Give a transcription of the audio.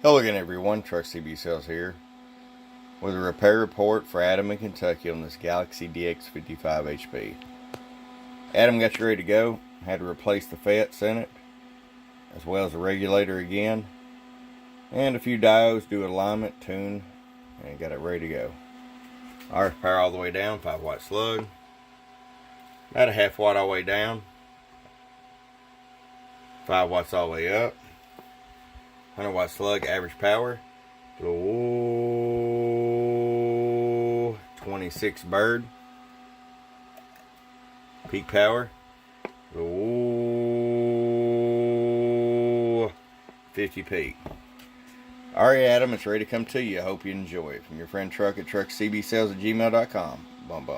Hello again, everyone. Truck CB Sales here with a repair report for Adam in Kentucky on this Galaxie DX55 HP. Adam got you ready to go. Had to replace the FETs in it, as well as the regulator again, and a few diodes, do alignment, tune, and got it ready to go. RF power all the way down, 5-watt slug. About a half watt all the way down. 5 watts all the way up. 100-watt slug, average power. 26 bird. Peak power. 50 peak. Alright, Adam, it's ready to come to you. I hope you enjoy it. From your friend Truck at truckcbsales@gmail.com. Bump, bump.